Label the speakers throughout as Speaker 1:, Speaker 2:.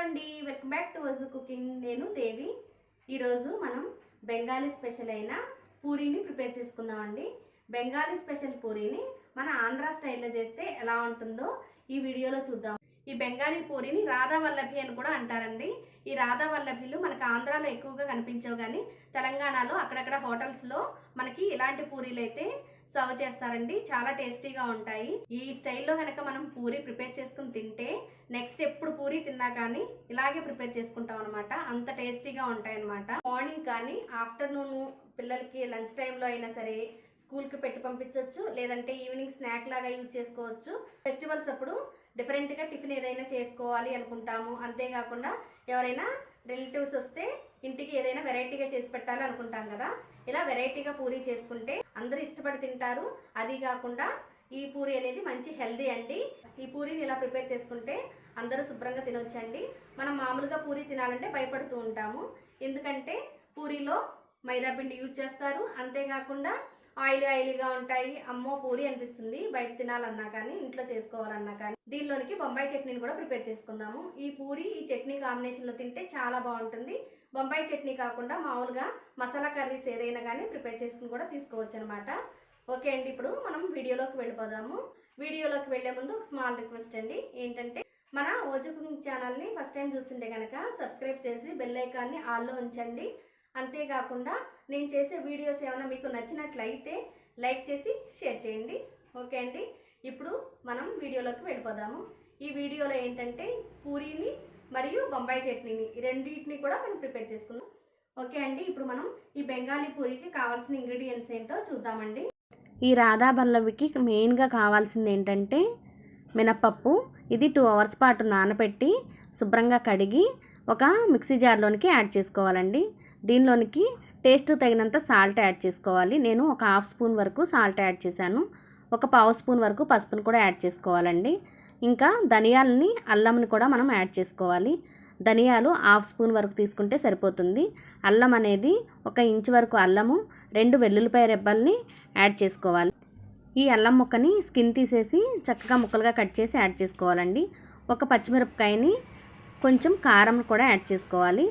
Speaker 1: అండి, welcome back to వజు cooking. నేను దేవి. ఈరోజు మనం బెంగాలీ స్పెషల్ అయిన పూరీని ప్రిపేర్ చేసుకుందామండి. బెంగాలీ స్పెషల్ పూరీని మన ఆంధ్ర స్టైల్లో చేస్తే ఎలా ఉంటుందో ఈ వీడియోలో చూద్దాం. ఈ బెంగాలీ పూరీని రాధా వల్లభి అని కూడా అంటారండి. ఈ రాధా వల్లభిలు మనకి ఆంధ్రాలో ఎక్కువగా కనిపించవు, కానీ తెలంగాణలో అక్కడక్కడ హోటల్స్లో మనకి ఇలాంటి పూరీలు అయితే సర్వ్ చేస్తారండి. చాలా టేస్టీగా ఉంటాయి. ఈ స్టైల్లో కనుక మనం పూరీ ప్రిపేర్ చేసుకుని తింటే నెక్స్ట్ ఎప్పుడు పూరీ తిన్నా కానీ ఇలాగే ప్రిపేర్ చేసుకుంటాం అనమాట. అంత టేస్టీగా ఉంటాయి అనమాట. మార్నింగ్ కానీ ఆఫ్టర్నూన్ పిల్లలకి లంచ్ టైంలో అయినా సరే స్కూల్కి పెట్టి పంపించవచ్చు, లేదంటే ఈవినింగ్ స్నాక్ లాగా యూజ్ చేసుకోవచ్చు. ఫెస్టివల్స్ అప్పుడు డిఫరెంట్గా టిఫిన్ ఏదైనా చేసుకోవాలి అనుకుంటాము. అంతేకాకుండా ఎవరైనా రిలేటివ్స్ వస్తే ఇంటికి ఏదైనా వెరైటీగా చేసి పెట్టాలి అనుకుంటాం కదా. ఇలా వెరైటీగా పూరీ చేసుకుంటే అందరూ ఇష్టపడి తింటారు. అది కాకుండా ఈ పూరీ అనేది మంచి హెల్దీ అండి. ఈ పూరీని ఇలా ప్రిపేర్ చేసుకుంటే అందరూ శుభ్రంగా తినొచ్చండి. మనం మామూలుగా పూరీ తినాలంటే భయపడుతూ ఉంటాము, ఎందుకంటే పూరీలో మైదా పిండి యూజ్ చేస్తారు. అంతేకాకుండా ఆయిలీగా ఉంటాయి. అమ్మో పూరీ అనిపిస్తుంది బయట తినాలన్నా కానీ, ఇంట్లో చేసుకోవాలన్నా కానీ. దీనిలోనికి బొంబాయి చట్నీని కూడా ప్రిపేర్ చేసుకుందాము. ఈ పూరీ ఈ చట్నీ కాంబినేషన్లో తింటే చాలా బాగుంటుంది. బొంబాయి చట్నీ కాకుండా మామూలుగా మసాలా కర్రీస్ ఏదైనా కానీ ప్రిపేర్ చేసుకుని కూడా తీసుకోవచ్చు అనమాట. ఓకే అండి, ఇప్పుడు మనం వీడియోలోకి వెళ్ళిపోదాము. వీడియోలోకి వెళ్లే ముందు ఒక స్మాల్ రిక్వెస్ట్ అండి. ఏంటంటే మన ఓజు కుకింగ్ ఛానల్ని ఫస్ట్ టైం చూస్తుంటే కనుక సబ్స్క్రైబ్ చేసి బెల్ ఐకాన్ని ఆల్లో ఉంచండి. అంతేకాకుండా నేను చేసే వీడియోస్ ఏమైనా మీకు నచ్చినట్లయితే లైక్ చేసి షేర్ చేయండి. ఓకే అండి, ఇప్పుడు మనం వీడియోలోకి వెళ్ళిపోదాము. ఈ వీడియోలో ఏంటంటే పూరీని మరియు బొంబాయి చట్నీని ఈ రెండింటిని కూడా మనం ప్రిపేర్ చేసుకుందాం. ఓకే అండి, ఇప్పుడు మనం ఈ బెంగాలీ పూరీకి కావాల్సిన ఇంగ్రీడియంట్స్ ఏంటో చూద్దామండి. ఈ రాధా వల్లభికి మెయిన్గా కావాల్సింది ఏంటంటే మినప్పప్పు. ఇది 2 hours పాటు నానబెట్టి శుభ్రంగా కడిగి ఒక మిక్సీ జార్లోనికి యాడ్ చేసుకోవాలండి. దీనిలోనికి టేస్ట్ తగినంత సాల్ట్ యాడ్ చేసుకోవాలి. నేను ఒక 1/2 స్పూన్ వరకు సాల్ట్ యాడ్ చేశాను. ఒక 1/2 స్పూన్ వరకు పసుపును కూడా యాడ్ చేసుకోవాలండి. ఇంకా ధనియాలని అల్లంని కూడా మనం యాడ్ చేసుకోవాలి. ధనియాలు 1/2 స్పూన్ వరకు తీసుకుంటే సరిపోతుంది. అల్లం అనేది 1 ఇంచ్ వరకు అల్లము, 2 వెల్లుల్లిపాయ రెబ్బల్ని యాడ్ చేసుకోవాలి. ఈ అల్లం ముక్కని స్కిన్ తీసేసి చక్కగా ముక్కలుగా కట్ చేసి యాడ్ చేసుకోవాలండి. ఒక పచ్చిమిరపకాయని, కొంచెం కారం కూడా యాడ్ చేసుకోవాలి.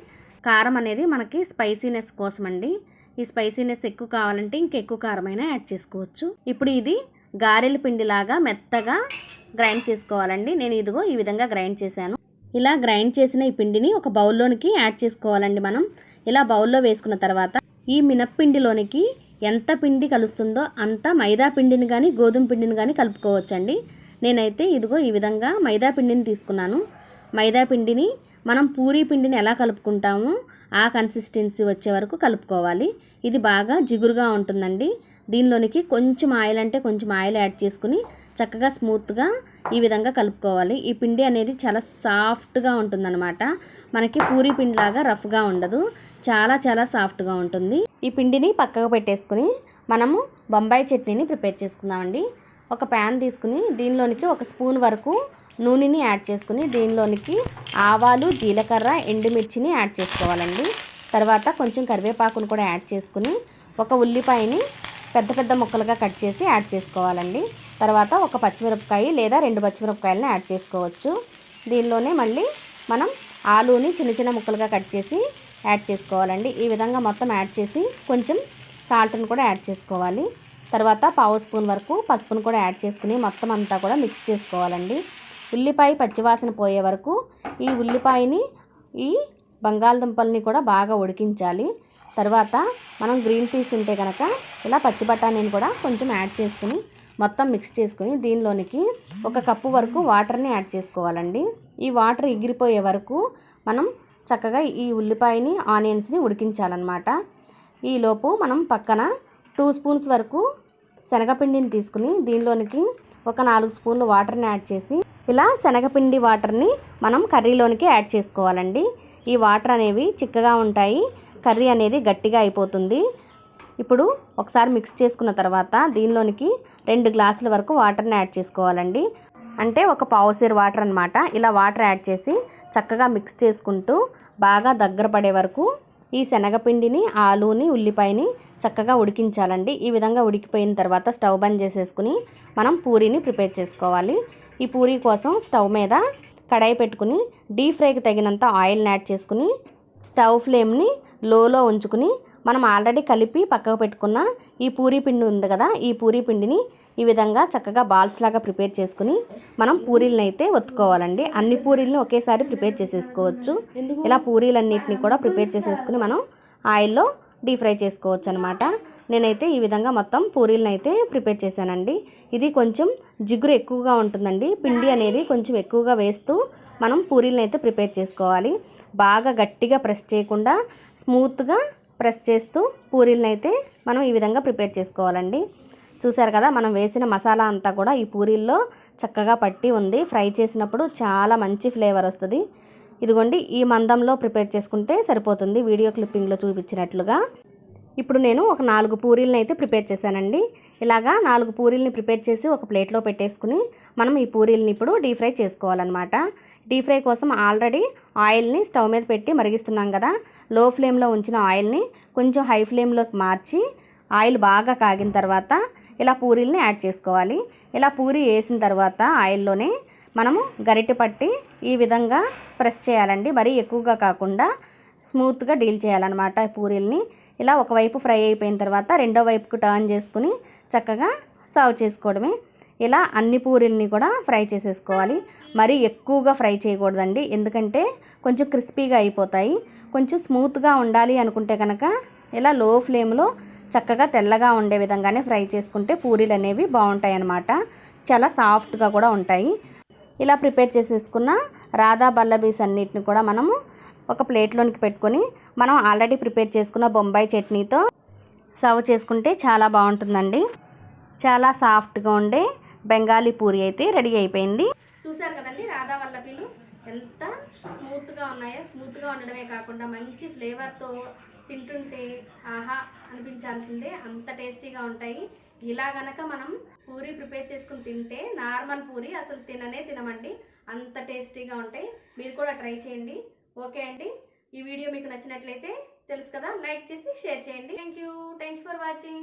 Speaker 1: కారం అనేది మనకి స్పైసీనెస్ కోసం అండి. ఈ స్పైసీనెస్ ఎక్కువ కావాలంటే ఇంకెక్కువ కారమైనా యాడ్ చేసుకోవచ్చు. ఇప్పుడు ఇది గారెల పిండిలాగా మెత్తగా గ్రైండ్ చేసుకోవాలండి. నేను ఇదిగో ఈ విధంగా గ్రైండ్ చేశాను. ఇలా గ్రైండ్ చేసిన ఈ పిండిని ఒక బౌల్లోనికి యాడ్ చేసుకోవాలండి. మనం ఇలా బౌల్లో వేసుకున్న తర్వాత ఈ మినప్పిండిలోనికి ఎంత పిండి కలుస్తుందో అంత మైదా పిండిని కానీ గోధుమ పిండిని కానీ కలుపుకోవచ్చండి. నేనైతే ఇదిగో ఈ విధంగా మైదా పిండిని తీసుకున్నాను. మైదా పిండిని మనం పూరీ పిండిని ఎలా కలుపుకుంటామో ఆ కన్సిస్టెన్సీ వచ్చే వరకు కలుపుకోవాలి. ఇది బాగా జిగురుగా ఉంటుందండి. దీనిలోనికి కొంచెం ఆయిల్ అంటే కొంచెం ఆయిల్ యాడ్ చేసుకుని చక్కగా స్మూత్గా ఈ విధంగా కలుపుకోవాలి. ఈ పిండి అనేది చాలా సాఫ్ట్గా ఉంటుందన్నమాట. మనకి పూరీ పిండిలాగా రఫ్గా ఉండదు, చాలా చాలా సాఫ్ట్గా ఉంటుంది. ఈ పిండిని పక్కకు పెట్టేసుకుని మనము బొంబాయి చట్నీని ప్రిపేర్ చేసుకుందామండి. ఒక ప్యాన్ తీసుకుని దీనిలోనికి 1 స్పూన్ వరకు నూనెని యాడ్ చేసుకుని దీనిలోనికి ఆవాలు, జీలకర్ర, ఎండుమిర్చిని యాడ్ చేసుకోవాలండి. తర్వాత కొంచెం కరివేపాకును కూడా యాడ్ చేసుకుని ఒక ఉల్లిపాయని పెద్ద పెద్ద ముక్కలుగా కట్ చేసి యాడ్ చేసుకోవాలండి. తర్వాత ఒక పచ్చిమిరపకాయ లేదా 2 పచ్చిమిరపకాయలని యాడ్ చేసుకోవచ్చు. దీనిలోనే మళ్ళీ మనం ఆలూని చిన్న చిన్న ముక్కలుగా కట్ చేసి యాడ్ చేసుకోవాలండి. ఈ విధంగా మొత్తం యాడ్ చేసి కొంచెం సాల్ట్ని కూడా యాడ్ చేసుకోవాలి. తర్వాత 1/2 స్పూన్ వరకు పసుపును కూడా యాడ్ చేసుకుని మొత్తం అంతా కూడా మిక్స్ చేసుకోవాలండి. ఉల్లిపాయ పచ్చివాసన పోయే వరకు ఈ ఉల్లిపాయని, ఈ బంగాళదుంపల్ని కూడా బాగా ఉడికించాలి. తర్వాత మనం గ్రీన్ పీస్ ఉంటే కనుక ఇలా పచ్చి బఠానీని కూడా కొంచెం యాడ్ చేసుకుని మొత్తం మిక్స్ చేసుకుని దీనిలోనికి 1 కప్పు వరకు వాటర్ని యాడ్ చేసుకోవాలండి. ఈ వాటర్ ఎగిరిపోయే వరకు మనం చక్కగా ఈ ఉల్లిపాయని, ఆనియన్స్ని ఉడికించాలన్నమాట. ఈలోపు మనం పక్కన 2 స్పూన్స్ వరకు శనగపిండిని తీసుకుని దీనిలోనికి ఒక 4 స్పూన్లు వాటర్ని యాడ్ చేసి ఇలా శనగపిండి వాటర్ని మనం కర్రీలోనికి యాడ్ చేసుకోవాలండి. ఈ వాటర్ అనేవి చిక్కగా ఉంటాయి, కర్రీ అనేది గట్టిగా అయిపోతుంది. ఇప్పుడు ఒకసారి మిక్స్ చేసుకున్న తర్వాత దీనిలోనికి 2 గ్లాసుల వరకు వాటర్ని యాడ్ చేసుకోవాలండి. అంటే ఒక పావుసేరు వాటర్ అనమాట. ఇలా వాటర్ యాడ్ చేసి చక్కగా మిక్స్ చేసుకుంటూ బాగా దగ్గర పడే వరకు ఈ శనగపిండిని, ఆలూని, ఉల్లిపాయని చక్కగా ఉడికించాలండి. ఈ విధంగా ఉడికిపోయిన తర్వాత స్టవ్ బంద్ చేసేసుకుని మనం పూరీని ప్రిపేర్ చేసుకోవాలి. ఈ పూరీ కోసం స్టవ్ మీద కడాయి పెట్టుకుని డీప్ ఫ్రైకి తగినంత ఆయిల్ని యాడ్ చేసుకుని స్టవ్ ఫ్లేమ్ని లోలో ఉంచుకుని మనం ఆల్రెడీ కలిపి పక్కకు పెట్టుకున్న ఈ పూరీ పిండి ఉంది కదా, ఈ పూరీ పిండిని ఈ విధంగా చక్కగా బాల్స్ లాగా ప్రిపేర్ చేసుకుని మనం పూరీలను అయితే ఒత్తుకోవాలండి. అన్ని పూరీలను ఒకేసారి ప్రిపేర్ చేసేసుకోవచ్చు. ఇలా పూరీలన్నిటిని కూడా ప్రిపేర్ చేసేసుకుని మనం ఆయిల్లో డీప్ ఫ్రై చేసుకోవచ్చు అనమాట. నేనైతే ఈ విధంగా మొత్తం పూరీలను అయితే ప్రిపేర్ చేశానండి. ఇది కొంచెం జిగురు ఎక్కువగా ఉంటుందండి. పిండి అనేది కొంచెం ఎక్కువగా వేస్తూ మనం పూరీలను అయితే ప్రిపేర్ చేసుకోవాలి. బాగా గట్టిగా ప్రెస్ చేయకుండా స్మూత్గా ప్రెస్ చేస్తూ పూరీలను అయితే మనం ఈ విధంగా ప్రిపేర్ చేసుకోవాలండి. చూసారు కదా, మనం వేసిన మసాలా అంతా కూడా ఈ పూరీల్లో చక్కగా పట్టి ఉంది. ఫ్రై చేసినప్పుడు చాలా మంచి ఫ్లేవర్ వస్తుంది. ఇదిగోండి, ఈ మందంలో ప్రిపేర్ చేసుకుంటే సరిపోతుంది, వీడియో క్లిప్పింగ్లో చూపించినట్లుగా. ఇప్పుడు నేను ఒక 4 పూరీలను అయితే ప్రిపేర్ చేశానండి. ఇలాగా 4 పూరీలని ప్రిపేర్ చేసి ఒక ప్లేట్లో పెట్టేసుకుని మనం ఈ పూరీలని ఇప్పుడు డీప్ ఫ్రై చేసుకోవాలన్నమాట. డీప్ ఫ్రై కోసం ఆల్రెడీ ఆయిల్ని స్టవ్ మీద పెట్టి మరిగిస్తున్నాం కదా, లో ఫ్లేమ్లో ఉంచిన ఆయిల్ని కొంచెం హై ఫ్లేమ్లోకి మార్చి ఆయిల్ బాగా కాగిన తర్వాత ఇలా పూరీలని యాడ్ చేసుకోవాలి. ఇలా పూరీ వేసిన తర్వాత ఆయిల్లోనే మనము గరిటె పట్టి ఈ విధంగా ప్రెస్ చేయాలండి. మరీ ఎక్కువగా కాకుండా స్మూత్గా డీల్ చేయాలన్నమాట పూరీలని. ఇలా ఒకవైపు ఫ్రై అయిపోయిన తర్వాత రెండో వైపుకు టర్న్ చేసుకుని చక్కగా సర్వ్ చేసుకోవడమే. ఇలా అన్ని పూరీలని కూడా ఫ్రై చేసేసుకోవాలి. మరీ ఎక్కువగా ఫ్రై చేయకూడదండి, ఎందుకంటే కొంచెం క్రిస్పీగా అయిపోతాయి. కొంచెం స్మూత్గా ఉండాలి అనుకుంటే కనుక ఇలా లో ఫ్లేమ్లో చక్కగా తెల్లగా ఉండే విధంగానే ఫ్రై చేసుకుంటే పూరీలు అనేవి బాగుంటాయి అన్నమాట. చాలా సాఫ్ట్గా కూడా ఉంటాయి. ఇలా ప్రిపేర్ చేసేసుకున్న రాధా బల్లబీస్ అన్నిటిని కూడా మనము ఒక ప్లేట్లోనికి పెట్టుకొని మనం ఆల్రెడీ ప్రిపేర్ చేసుకున్న బొంబాయి చట్నీతో సర్వ్ చేసుకుంటే చాలా బాగుంటుందండి. చాలా సాఫ్ట్గా ఉండే బెంగాలీ పూరి అయితే రెడీ అయిపోయింది. చూసారు కదండి, రాధా వల్లభీలు ఎంత స్మూత్గా ఉన్నాయో. స్మూత్గా ఉండడమే కాకుండా మంచి ఫ్లేవర్తో తింటుంటే ఆహా అనిపించాల్సిందే, అంత టేస్టీగా ఉంటాయి. ఇలా గనక మనం పూరి ప్రిపేర్ చేసుకుని తింటే నార్మల్ పూరి అసలు తినమండి, అంత టేస్టీగా ఉంటాయి. మీరు కూడా ట్రై చేయండి. ఓకే అండి, ఈ వీడియో మీకు నచ్చినట్లయితే తెలుసు కదా, లైక్ చేసి షేర్ చేయండి. Thank you for watching.